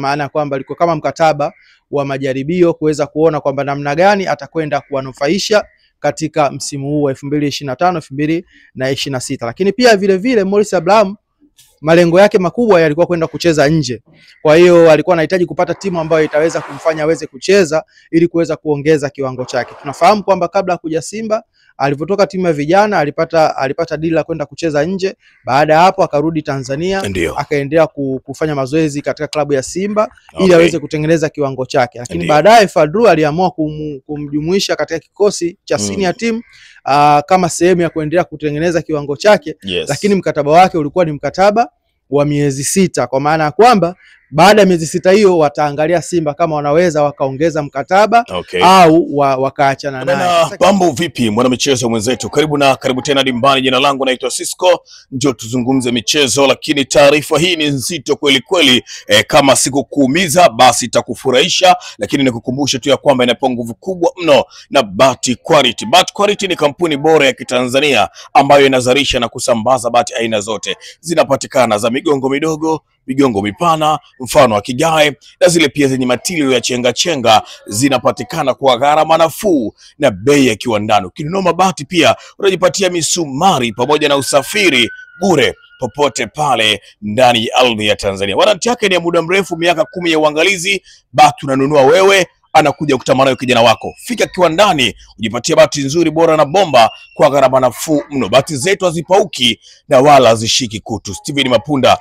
maana kwamba alikuwa kama mkataba wa majaribio kuweza kuona kwamba namna gani atakwenda kuwanufaisha katika msimu huu wa 2025 2026. Lakini pia vile vile Morris Abraham malengo yake makubwa yalikuwa kwenda kucheza nje. Kwa hiyo alikuwa anahitaji kupata timu ambayo itaweza kumfanya aweze kucheza ili kuweza kuongeza kiwango chake. Tunafahamu kwamba kabla kuja Simba, alipotoka timu ya vijana alipata deal la kwenda kucheza nje. Baada ya hapo akarudi Tanzania, akaendelea kufanya mazoezi katika klabu ya Simba ili aweze kutengeneza kiwango chake. Lakini baadaye Fadlu aliamua kumjumuisha katika kikosi cha senior team kama sehemu ya kuendelea kutengeneza kiwango chake. Lakini mkataba wake ulikuwa ni mkataba wa miezi 6, kwa maana ya kwamba baada ya miezi 6 hiyo wataangalia Simba kama wanaweza wakaongeza mkataba au wakaachana naye. Mambo vipi mwana michezo mwenzetu? Karibu tena dimbani. Jina langu naitwa Cisco. Njoo tuzungumze michezo, lakini taarifa hii ni nzito kweli kweli. Kama sikukuumiza basi itakufurahisha, lakini nikukumbushe tu ya kwamba inapewa nguvu kubwa mno na Bati Quality. Bati Quality ni kampuni bora ya Kitanzania ambayo inazalisha na kusambaza bati aina zote. Zinapatikana za migongo midogo, migongo mipana, mfano wa kigae, na zile pia zenye matilio ya chenga zinapatikana kwa gharama nafuu na bei ya kiwandani. Ukinunua mabati pia unajipatia misumari pamoja na usafiri bure popote pale ndani ya ardhi ya Tanzania. Warranty yake ni ya muda mrefu, miaka 10 ya uangalizi. Bati unanunua wewe, anakuja kutamana nayo kijana wako. Fika kiwandani ujipatie bati nzuri bora na bomba kwa gharama nafuu mno. Bati zetu hazipauki na wala hazishiki kutu. Steven Mapunda,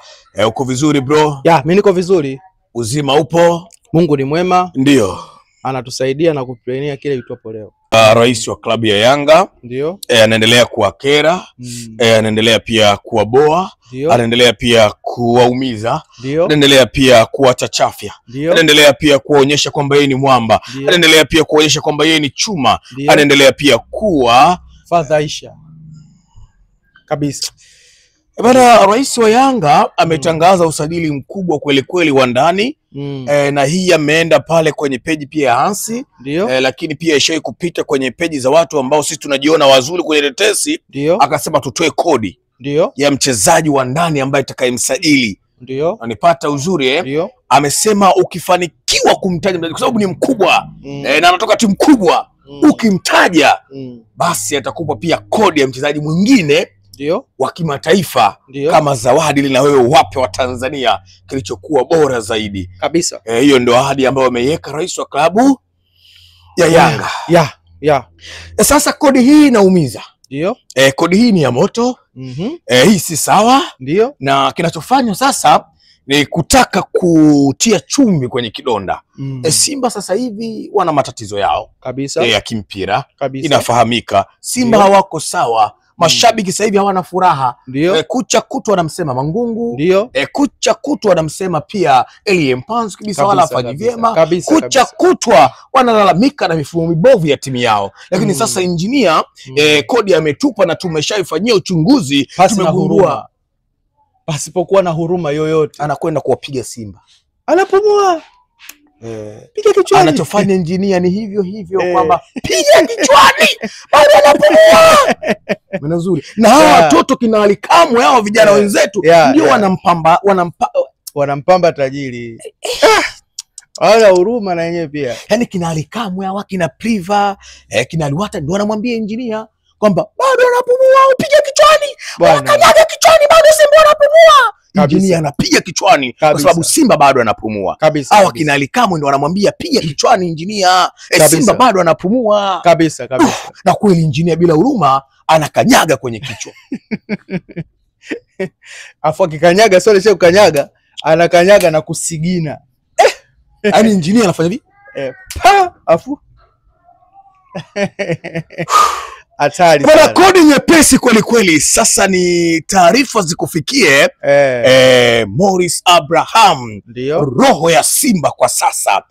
uko vizuri bro? Mimi niko vizuri. Uzima upo? Mungu ni mwema. Ndio. Anatusaidia na kupigania kile kitopo leo. Rais wa klabu ya Yanga ndio anaendelea kuwakera, anaendelea pia kuwaboa, anaendelea pia kuwaumiza, anaendelea pia kuwachachafya, anaendelea pia kuonyesha kwamba yeye ni mwamba, anaendelea pia kuonyesha kwamba yeye ni chuma, anaendelea pia kuwa fadhaisha kabisa. Bwana, rais wa Yanga ametangaza usajili mkubwa kweli kweli wa ndani. Na hii ameenda pale kwenye peji pia ya Hansi, lakini pia ishai kupita kwenye peji za watu ambao sisi tunajiona wazuri kwenye tetesi. Akasema tutoe kodi ya mchezaji wa ndani ambaye atakayemsajili. Anipata uzuri amesema ukifanikiwa kumtaja mchezaji kwa sababu ni mkubwa na anatoka timu kubwa, ukimtaja basi atakupa pia kodi ya mchezaji mwingine wa kimataifa kama zawadi ili na wewe wape wa Tanzania kilichokuwa bora zaidi kabisa. Hiyo ndio ahadi ambayo ameiweka rais wa klabu ya Yanga. Sasa kodi hii inaumiza. Kodi hii ni ya moto. Hii si sawa. Na kinachofanywa sasa ni kutaka kutia chumvi kwenye kidonda. Simba sasa hivi wana matatizo yao kabisa ya kimpira. Inafahamika Simba hawako sawa. Mashabiki sasa hivi hawana furaha. Kucha kutu wanamsema Mangungu. Kucha kutu wanamsema pia Elie Mpanzu kabisa, wala hafanyi vyema. Kucha kutwa wanalalamika na mifumo mibovu ya timu yao. Lakini sasa injinia kodi ametupa na tumeshaifanyia uchunguzi, tumegundua pasipokuwa na huruma yoyote anakwenda kuwapiga Simba. Anapumua. Piga kichwani. Anachofanya injinia ni hivyo kwamba piga kichwani bado anapumua. Maana nzuri. Na hawa watoto kina Ali Kamwe, hao vijana wenzetu ndio wanampamba tajiri. Wala huruma na yenyewe pia. Yaani kina Ali Kamwe hawa kina Priva, kina Aliwata ndio wanamwambia injinia kwamba bado anapumua, piga kichwani. Kanyaga kichwani, bado Simba anapumua. Injinia anapiga kichwani kwa sababu Simba bado anapumua. Hawa kina Ali Kamwe ndio wanamwambia piga kichwani injinia. Simba bado anapumua. Kabisa. Na kweli injinia bila huruma anakanyaga kwenye kichwa. Afu akikanyaga sio ile kukanyaga, anakanyaga na kusigina. Yaani injinia anafanya hivi. Afu hatari. Bwana, kodi nyepesi kweli kweli. Sasa ni taarifa zikufikie. Morris Abraham roho ya Simba kwa sasa.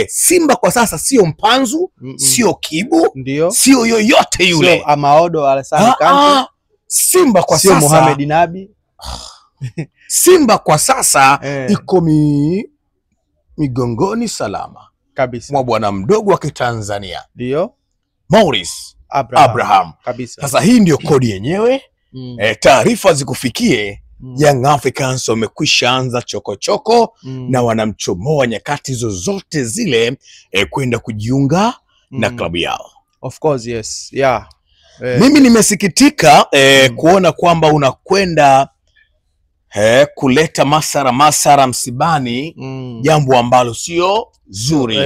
Simba kwa sasa sio Mpanzu, sio Kibu, sio yoyote yule, sio Amaodo Alassane Kante. Simba kwa sio sasa Mohamed Nabi. Simba kwa sasa iko migongoni salama kabisa mwa bwana mdogo wa Kitanzania. Morris Abraham. Kabisa. Sasa hii ndio kodi yenyewe. Taarifa zikufikie Young Africans wamekwisha anza chokochoko na wanamchomoa nyakati zozote zile kwenda kujiunga na klabu yao. Of course, yes. Yeah. Mimi nimesikitika kuona kwamba unakwenda kuleta masara msibani, jambo ambalo sio zuri.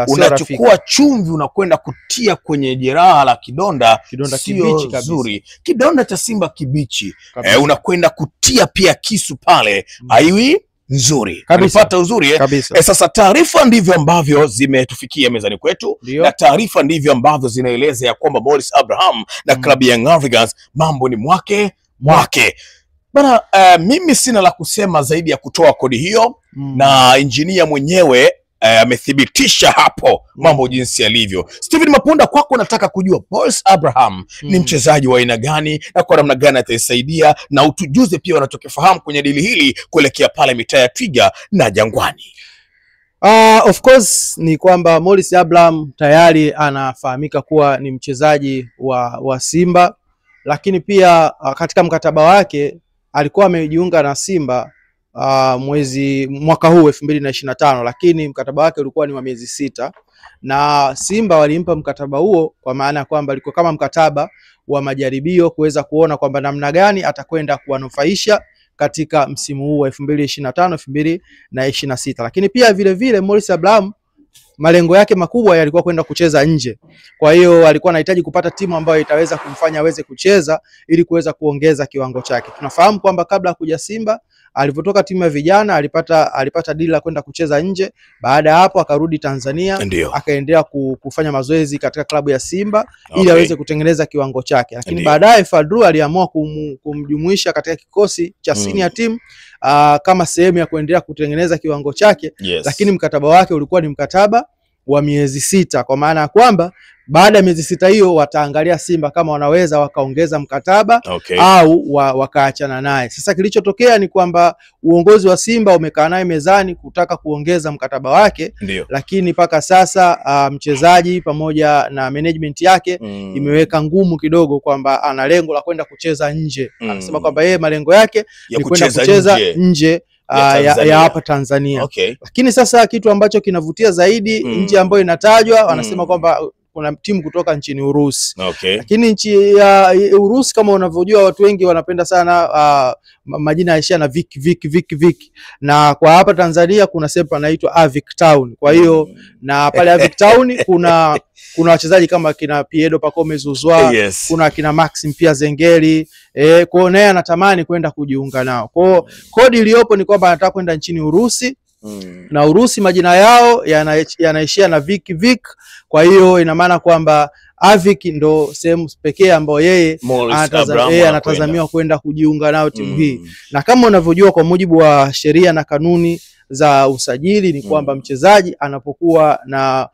Unachukua chumvi unakwenda kutia kwenye jeraha la kidonda kibichi kabisa. Zuri. Kidonda cha Simba kibichi. Unakwenda kutia pia kisu pale. Haiwi nzuri. Unapata uzuri sasa taarifa ndivyo ambavyo zimetufikia mezani kwetu. Na taarifa ndivyo ambavyo zinaeleza ya kwamba Morris Abraham na klabu ya Young Africans mambo ni mwake. Bana, mimi sina la kusema zaidi ya kutoa kodi hiyo na injinia mwenyewe amethibitisha hapo mambo jinsi yalivyo. Steven Mapunda, kwako nataka kujua Morris Abraham ni mchezaji wa aina gani na kwa namna gani ataisaidia, na utujuze pia wanachokifahamu kwenye dili hili kuelekea pale mitaa ya Twiga na Jangwani. Of course ni kwamba Morris Abraham tayari anafahamika kuwa ni mchezaji wa Simba, lakini pia katika mkataba wake alikuwa amejiunga na Simba mwaka huu 2025, lakini mkataba wake ulikuwa ni wa miezi 6 na Simba walimpa mkataba huo kwa maana kwamba alikuwa kama mkataba wa majaribio kuweza kuona kwamba namna gani atakwenda kuwanufaisha katika msimu huu wa 2025 2026. Lakini pia vile vile Morris Abraham malengo yake makubwa yalikuwa kwenda kucheza nje. Kwa hiyo alikuwa anahitaji kupata timu ambayo itaweza kumfanya aweze kucheza ili kuweza kuongeza kiwango chake. Tunafahamu kwamba kabla ya kuja Simba, alipotoka timu ya vijana alipata deal la kwenda kucheza nje. Baada ya hapo akarudi Tanzania, akaendelea kufanya mazoezi katika klabu ya Simba ili aweze kutengeneza kiwango chake. Lakini baadaye Fadlu aliamua kumjumuisha katika kikosi cha senior team kama sehemu ya kuendelea kutengeneza kiwango chake. Lakini mkataba wake ulikuwa ni mkataba wa miezi 6, kwa maana ya kwamba baada ya miezi 6 hiyo wataangalia Simba kama wanaweza wakaongeza mkataba au wakaachana naye. Sasa kilichotokea ni kwamba uongozi wa Simba umekaa naye mezani kutaka kuongeza mkataba wake. Lakini mpaka sasa mchezaji pamoja na management yake imeweka ngumu kidogo kwamba ana lengo la kwenda kucheza nje. Anasema kwamba yeye malengo yake ni kwenda kucheza nje ya hapa Tanzania. Lakini sasa kitu ambacho kinavutia zaidi, nchi ambayo inatajwa wanasema kwamba kuna timu kutoka nchini Urusi. Lakini nchi ya Urusi kama unavyojua watu wengi wanapenda sana majina yaishia na Vic. Na kwa hapa Tanzania kuna sehemu panaitwa Avic Town. Kwa hiyo na pale Avic Town kuna wachezaji kama kina Pierdo Pacome Zouzoua, kuna kina Maxim pia Zengeli, kwa hiyo naye anatamani kwenda kujiunga nao. Kwa hiyo kodi iliyopo ni kwamba anataka kwenda nchini Urusi. Na Urusi majina yao yanaishia na Vic. Kwa hiyo ina maana kwamba Avic ndo sehemu pekee ambayo yeye anatazamiwa kwenda kujiunga nao timu hii. Na kama unavyojua kwa mujibu wa sheria na kanuni za usajili ni kwamba mchezaji anapokuwa na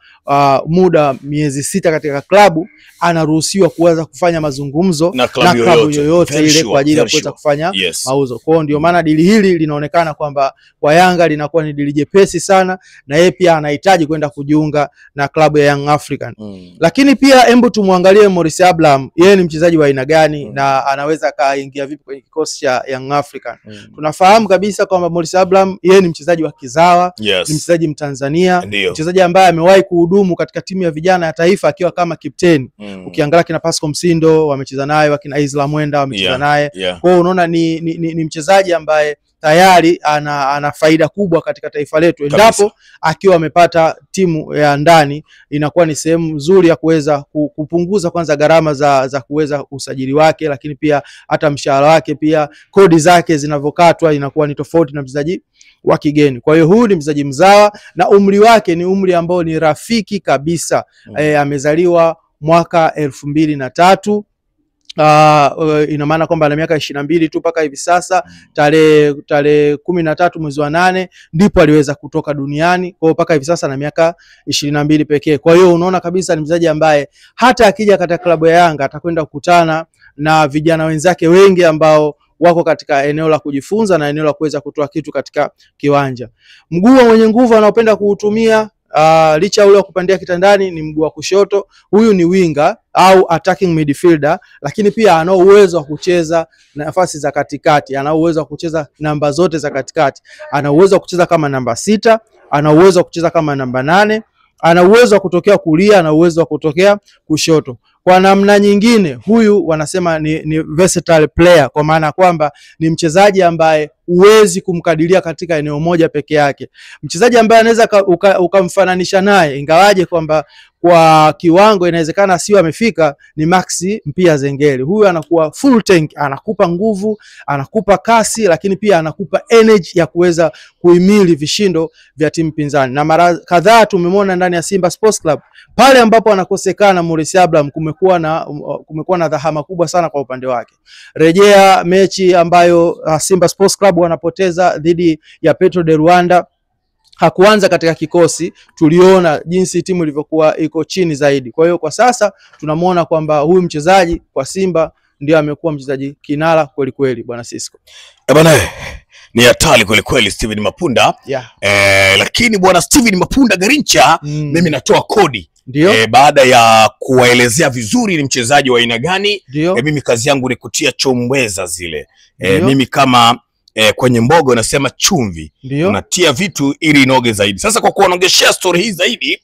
muda miezi 6 katika klabu anaruhusiwa kuanza kufanya mazungumzo na klabu yoyote ile kwa ajili ya kuweza kufanya mauzo. Kwa hiyo ndio maana dili hili linaonekana kwamba kwa Yanga linakuwa ni dili jepesi sana, na yeye pia anahitaji kwenda kujiunga na klabu ya Young African. Lakini pia hebu tumwangalie Morris Abraham, yeye ni mchezaji wa aina gani na anaweza kaingia vipi kwenye kikosi cha Young African. Tunafahamu kabisa kwamba Morris Abraham yeye ni mchezaji wa kizawa, ni mchezaji Mtanzania, mchezaji ambaye amewahi kuhudumu katika timu ya vijana ya taifa akiwa kama kapteni. Ukiangalia kina Pascal Msindo wamecheza naye, wakina Isla Mwenda wamecheza naye. Kwa hiyo unaona ni mchezaji ambaye tayari ana faida kubwa katika taifa letu. Endapo akiwa amepata timu ya ndani, inakuwa ni sehemu nzuri ya kuweza kupunguza kwanza gharama za kuweza usajili wake, lakini pia hata mshahara wake, pia kodi zake zinavokatwa inakuwa ni tofauti na mchezaji wa kigeni. Kwa hiyo huyu ni mchezaji mzawa na umri wake ni umri ambao ni rafiki kabisa. Amezaliwa mwaka 2003. Ina maana kwamba ana miaka 22 tu mpaka hivi sasa. Tarehe 13 mwezi wa 8 ndipo aliweza kutoka duniani. Kwa hiyo mpaka hivi sasa ana miaka 22 pekee. Kwa hiyo unaona kabisa ni mchezaji ambaye hata akija katika klabu ya Yanga atakwenda kukutana na vijana wenzake wengi ambao wako katika eneo la kujifunza na eneo la kuweza kutoa kitu katika kiwanja. Mguu mwenye nguvu anaopenda kuutumia licha ya ule wa kupandia kitandani ni mguu wa kushoto. Huyu ni winga au attacking midfielder, lakini pia ana uwezo wa kucheza nafasi za katikati, ana uwezo wa kucheza namba zote za katikati. Ana uwezo wa kucheza kama namba 6, ana uwezo wa kucheza kama namba 8, ana uwezo wa kutokea kulia, ana uwezo wa kutokea kushoto. Kwa namna nyingine, huyu wanasema ni versatile player, kwa maana kwamba ni mchezaji ambaye huwezi kumkadiria katika eneo moja peke yake. Mchezaji ambaye anaweza ukamfananisha naye, ingawaje kwamba kwa kiwango inawezekana sio amefika, ni Maxi Mpia Zengeli. Huyu anakuwa full tank, anakupa nguvu, anakupa kasi, lakini pia anakupa energy ya kuweza kuhimili vishindo vya timu pinzani. Na mara kadhaa tumemwona ndani ya Simba Sports Club, pale ambapo anakosekana Morris Abraham, kumekuwa na dhahama kubwa sana kwa upande wake. Rejea mechi ambayo Simba Sports Club wanapoteza dhidi ya Petro de Rwanda, hakuanza katika kikosi, tuliona jinsi timu ilivyokuwa iko chini zaidi. Kwa hiyo kwa sasa tunamwona kwamba huyu mchezaji kwa Simba ndio amekuwa mchezaji kinara kweli kweli, bwana Sisco. Bwana ni hatari kweli kweli Steven Mapunda. Yeah. Lakini bwana Steven Mapunda Garincha, mimi natoa kodi. Baada ya kuwaelezea vizuri ni mchezaji wa aina gani, mimi kazi yangu ni kutia chombeza zile. Mimi kama kwenye mboga nasema chumvi, unatia vitu ili inoge zaidi. Sasa kwa kuonogeshea story hii zaidi,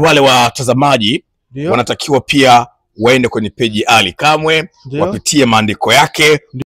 wale watazamaji wanatakiwa pia waende kwenye peji Ali Kamwe, wapitie maandiko yake.